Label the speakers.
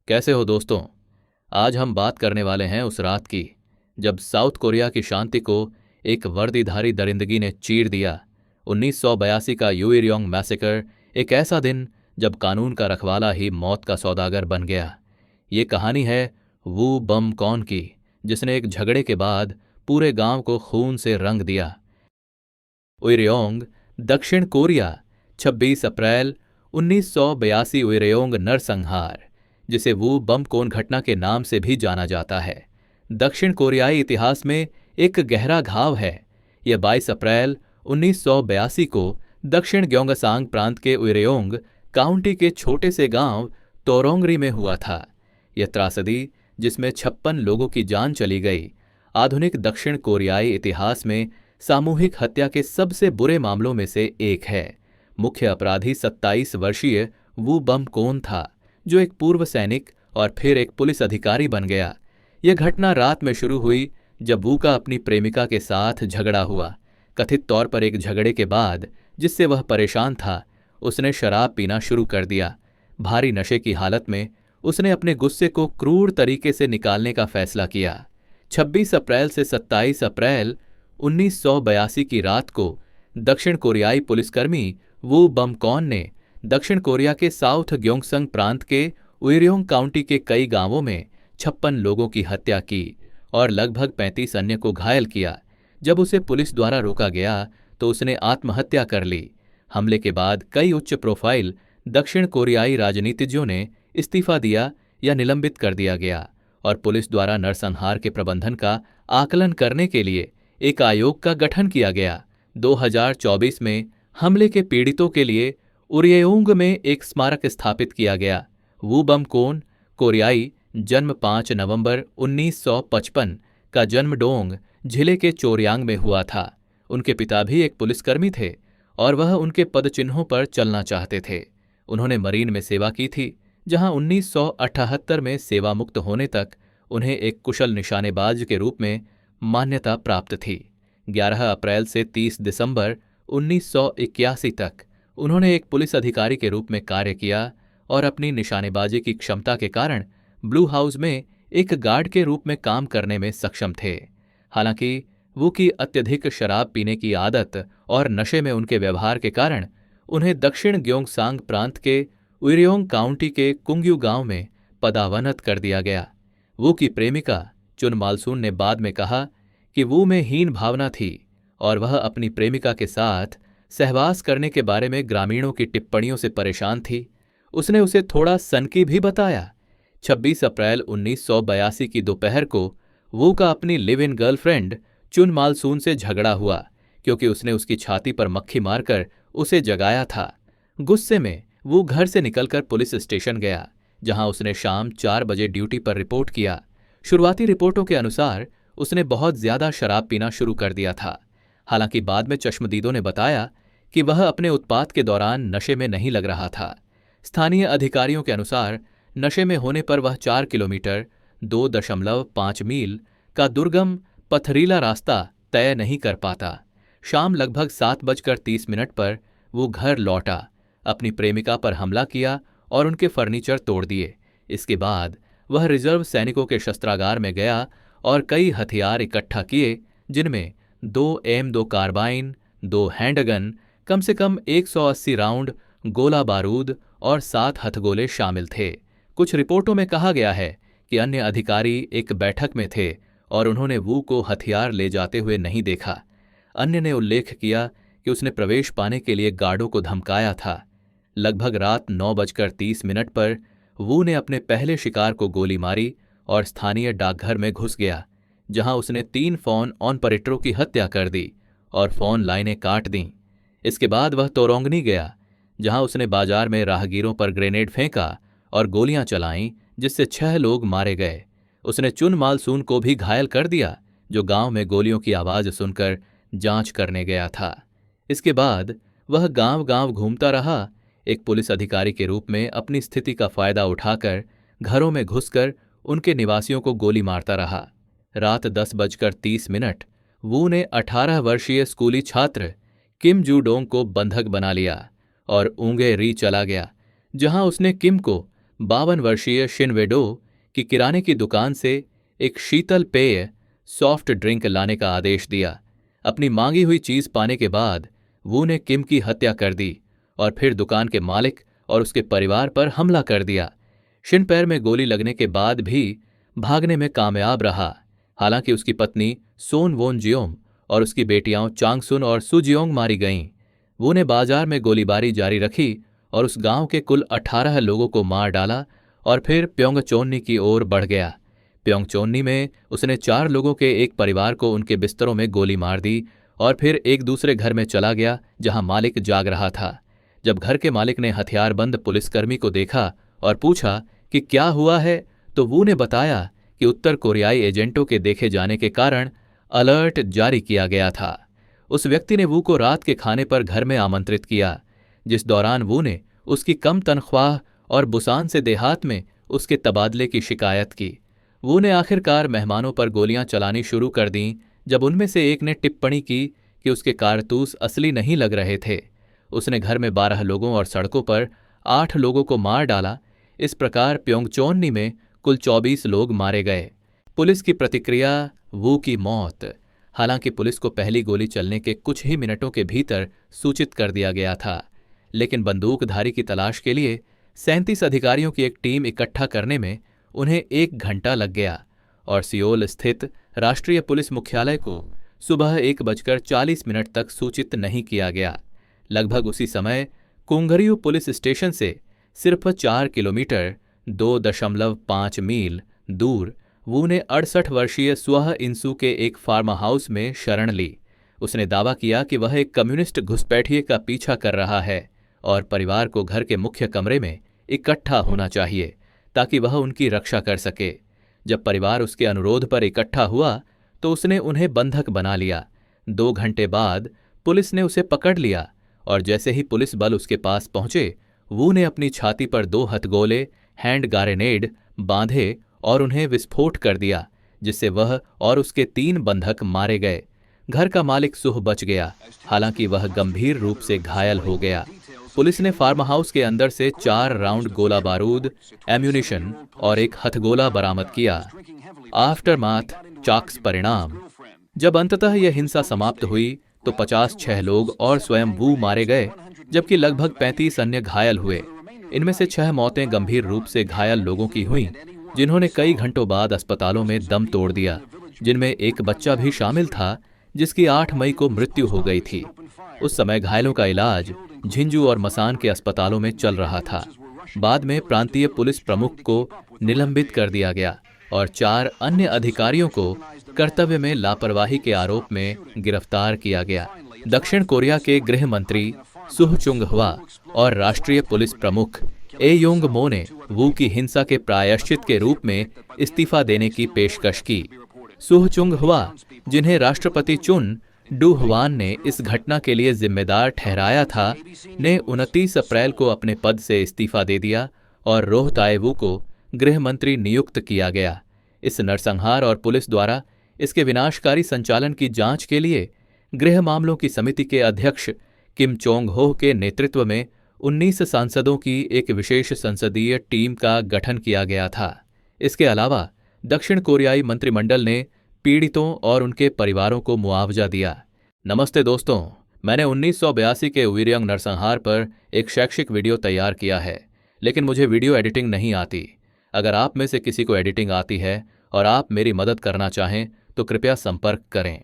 Speaker 1: कैसे हो दोस्तों। आज हम बात करने वाले हैं उस रात की जब साउथ कोरिया की शांति को एक वर्दीधारी दरिंदगी ने चीर दिया। 1982 का यूइरियोंग मैसेकर, एक ऐसा दिन जब कानून का रखवाला ही मौत का सौदागर बन गया। ये कहानी है वू बम कौन की, जिसने एक झगड़े के बाद पूरे गांव को खून से रंग दिया। उइरियोंग, दक्षिण कोरिया, 26 अप्रैल 1982। उइरियोंग नरसंहार, जिसे वू बमकोन घटना के नाम से भी जाना जाता है, दक्षिण कोरियाई इतिहास में एक गहरा घाव है। यह 22 अप्रैल 1982 को दक्षिण ग्योंगसांग प्रांत के उइरियोंग काउंटी के छोटे से गांव तोरोंगरी में हुआ था। यह त्रासदी, जिसमें 56 लोगों की जान चली गई, आधुनिक दक्षिण कोरियाई इतिहास में सामूहिक हत्या के सबसे बुरे मामलों में से एक है। मुख्य अपराधी 27 वर्षीय वू बमकोन था, जो एक पूर्व सैनिक और फिर एक पुलिस अधिकारी बन गया। यह घटना रात में शुरू हुई जब वू का अपनी प्रेमिका के साथ झगड़ा हुआ। कथित तौर पर एक झगड़े के बाद, जिससे वह परेशान था, उसने शराब पीना शुरू कर दिया। भारी नशे की हालत में उसने अपने गुस्से को क्रूर तरीके से निकालने का फैसला किया। 26 अप्रैल से 27 अप्रैल 1982 की रात को दक्षिण कोरियाई पुलिसकर्मी वू बमकॉन ने दक्षिण कोरिया के साउथ ग्योंगसंग प्रांत के उइरियोंग काउंटी के कई गांवों में 56 लोगों की हत्या की और लगभग 35 अन्य को घायल किया। जब उसे पुलिस द्वारा रोका गया तो उसने आत्महत्या कर ली। हमले के बाद कई उच्च प्रोफाइल दक्षिण कोरियाई राजनीतिज्ञों ने इस्तीफा दिया या निलंबित कर दिया गया और पुलिस द्वारा नरसंहार के प्रबंधन का आकलन करने के लिए एक आयोग का गठन किया गया। 2024 में हमले के पीड़ितों के लिए उरियोंग में एक स्मारक स्थापित किया गया। वू बमकोन, कोरियाई, जन्म 5 नवंबर 1955 का जन्म डोंग जिले के चोरयांग में हुआ था। उनके पिता भी एक पुलिसकर्मी थे और वह उनके पदचिन्हों पर चलना चाहते थे। उन्होंने मरीन में सेवा की थी, जहां 1978 में सेवा मुक्त होने तक उन्हें एक कुशल निशानेबाज के रूप में मान्यता प्राप्त थी। 11 अप्रैल से 30 दिसंबर 1981 तक उन्होंने एक पुलिस अधिकारी के रूप में कार्य किया और अपनी निशानेबाजी की क्षमता के कारण ब्लू हाउस में एक गार्ड के रूप में काम करने में सक्षम थे। हालांकि वू की अत्यधिक शराब पीने की आदत और नशे में उनके व्यवहार के कारण उन्हें दक्षिण ग्योंगसांग प्रांत के उइरियोंग काउंटी के कुंग्यू गांव में पदावनत कर दिया गया। वू की प्रेमिका चुन मालसून ने बाद में कहा कि वू में हीन भावना थी और वह अपनी प्रेमिका के साथ सहवास करने के बारे में ग्रामीणों की टिप्पणियों से परेशान थी। उसने उसे थोड़ा सनकी भी बताया। 26 अप्रैल 1982 की दोपहर को वू का अपनी लिव इन गर्लफ्रेंड चुन मालसून से झगड़ा हुआ क्योंकि उसने उसकी छाती पर मक्खी मारकर उसे जगाया था। गुस्से में वो घर से निकलकर पुलिस स्टेशन गया, जहां उसने शाम 4 बजे ड्यूटी पर रिपोर्ट किया। शुरुआती रिपोर्टों के अनुसार उसने बहुत ज्यादा शराब पीना शुरू कर दिया था। हालांकि बाद में चश्मदीदों ने बताया कि वह अपने उत्पात के दौरान नशे में नहीं लग रहा था। स्थानीय अधिकारियों के अनुसार नशे में होने पर वह 4 किलोमीटर 2.5 मील का दुर्गम पथरीला रास्ता तय नहीं कर पाता। शाम लगभग 7:30 पर वो घर लौटा, अपनी प्रेमिका पर हमला किया और उनके फर्नीचर तोड़ दिए। इसके बाद वह रिजर्व सैनिकों के शस्त्रागार में गया और कई हथियार इकट्ठा किए, जिनमें 2 M2 कार्बाइन, 2 हैंडगन, कम से कम 180 राउंड गोला बारूद और 7 हथगोले शामिल थे। कुछ रिपोर्टों में कहा गया है कि अन्य अधिकारी एक बैठक में थे और उन्होंने वू को हथियार ले जाते हुए नहीं देखा। अन्य ने उल्लेख किया कि उसने प्रवेश पाने के लिए गार्डों को धमकाया था। लगभग रात 9:30 पर वू ने अपने पहले शिकार को गोली मारी और स्थानीय डाकघर में घुस गया, जहां उसने 3 फोन ऑपरेटरों की हत्या कर दी और फोन लाइनें काट दीं। इसके बाद वह तोरोंगनी गया, जहां उसने बाजार में राहगीरों पर ग्रेनेड फेंका और गोलियां चलाईं, जिससे 6 लोग मारे गए। उसने चुन मालसून को भी घायल कर दिया, जो गांव में गोलियों की आवाज सुनकर जांच करने गया था। इसके बाद वह गांव-गांव घूमता रहा, एक पुलिस अधिकारी के रूप में अपनी स्थिति का फायदा उठाकर घरों में घुसकर उनके निवासियों को गोली मारता रहा। रात 10:30 वू ने 18 वर्षीय स्कूली छात्र किम जू डोंग को बंधक बना लिया और ऊंगे री चला गया, जहां उसने किम को 52 वर्षीय शिनवेडो की किराने की दुकान से एक शीतल पेय सॉफ्ट ड्रिंक लाने का आदेश दिया। अपनी मांगी हुई चीज पाने के बाद वू ने किम की हत्या कर दी और फिर दुकान के मालिक और उसके परिवार पर हमला कर दिया। शिन पैर में गोली लगने के बाद भी भागने में कामयाब रहा। हालांकि उसकी पत्नी सोन वोन जियोंग और उसकी बेटियां चांगसुन और सुजियोंग मारी गईं। वू ने बाजार में गोलीबारी जारी रखी और उस गांव के कुल 18 लोगों को मार डाला और फिर प्योंगचोन्नी की ओर बढ़ गया। प्योंगचोन्नी में उसने 4 लोगों के एक परिवार को उनके बिस्तरों में गोली मार दी और फिर एक दूसरे घर में चला गया जहां मालिक जाग रहा था। जब घर के मालिक ने हथियारबंद पुलिसकर्मी को देखा और पूछा कि क्या हुआ है, तो वू ने बताया कि उत्तर कोरियाई एजेंटों के देखे जाने के कारण अलर्ट जारी किया गया था। उस व्यक्ति ने वू को रात के खाने पर घर में आमंत्रित किया, जिस दौरान वू ने उसकी कम तनख्वाह और बुसान से देहात में उसके तबादले की शिकायत की। वू ने आखिरकार मेहमानों पर गोलियां चलानी शुरू कर दीं जब उनमें से एक ने टिप्पणी की कि उसके कारतूस असली नहीं लग रहे थे। उसने घर में 12 लोगों और सड़कों पर 8 लोगों को मार डाला। इस प्रकार प्योंगचोन्नी में कुल 24 लोग मारे गए। पुलिस की प्रतिक्रिया, वू की मौत। हालांकि पुलिस को पहली गोली चलने के कुछ ही मिनटों के भीतर सूचित कर दिया गया था, लेकिन बंदूकधारी की तलाश के लिए 37 अधिकारियों की एक टीम इकट्ठा करने में उन्हें 1 घंटा लग गया और सियोल स्थित राष्ट्रीय पुलिस मुख्यालय को सुबह 1:40 तक सूचित नहीं किया गया। लगभग उसी समय कुंगरियू पुलिस स्टेशन से सिर्फ 4 किलोमीटर 2.5 मील दूर वू ने 68 वर्षीय स्वह इंसू के एक फार्म हाउस में शरण ली। उसने दावा किया कि वह एक कम्युनिस्ट घुसपैठिए का पीछा कर रहा है और परिवार को घर के मुख्य कमरे में इकट्ठा होना चाहिए ताकि वह उनकी रक्षा कर सके। जब परिवार उसके अनुरोध पर इकट्ठा हुआ तो उसने उन्हें बंधक बना लिया। 2 घंटे बाद पुलिस ने उसे पकड़ लिया और जैसे ही पुलिस बल उसके पास पहुंचे, वू ने अपनी छाती पर 2 हथगोले हैंड ग्रेनेड बांधे और उन्हें विस्फोट कर दिया, जिससे वह और उसके 3 बंधक मारे गए। घर का मालिक सुह बच गया, हालांकि वह गंभीर रूप से घायल हो गया। पुलिस ने फार्म हाउस के अंदर से 4 राउंड गोला बारूद, एम्यूनिशन और एक हथगोला बरामद किया। आफ्टरमाथ चाक्स परिणाम। जब अंततः यह हिंसा समाप्त हुई तो 56 लोग और स्वयं वू मारे गए, जबकि लगभग 35 अन्य घायल हुए। इनमें से 6 मौतें गंभीर रूप से घायल लोगों की हुईं, जिन्होंने कई घंटों बाद अस्पतालों में दम तोड़ दिया, जिनमें एक बच्चा भी शामिल था जिसकी 8 मई को मृत्यु हो गई थी। उस समय घायलों का इलाज झिंझू और मसान के अस्पतालों में चल रहा था। बाद में प्रांतीय पुलिस प्रमुख को निलंबित कर दिया गया और 4 अन्य अधिकारियों को कर्तव्य में लापरवाही के आरोप में गिरफ्तार किया गया। दक्षिण कोरिया के गृह मंत्री सुह चुंग हुआ और राष्ट्रीय पुलिस प्रमुख ए योंग मो ने वू की हिंसा के प्रायश्चित के रूप में इस्तीफा देने की पेशकश की। सुह चुंग हुआ, जिन्हें राष्ट्रपति चुन डू हवान ने इस घटना के लिए जिम्मेदार ठहराया था, ने 29 अप्रैल को अपने पद से इस्तीफा दे दिया और रोह ताए-वू को गृह मंत्री नियुक्त किया गया। इस नरसंहार और पुलिस द्वारा इसके विनाशकारी संचालन की जांच के लिए गृह मामलों की समिति के अध्यक्ष किम चोंग हो के नेतृत्व में 19 सांसदों की एक विशेष संसदीय टीम का गठन किया गया था। इसके अलावा दक्षिण कोरियाई मंत्रिमंडल ने पीड़ितों और उनके परिवारों को मुआवजा दिया। नमस्ते दोस्तों, मैंने 1982 के उइरयांग नरसंहार पर एक शैक्षिक वीडियो तैयार किया है, लेकिन मुझे वीडियो एडिटिंग नहीं आती। अगर आप में से किसी को एडिटिंग आती है और आप मेरी मदद करना चाहें तो कृपया संपर्क करें।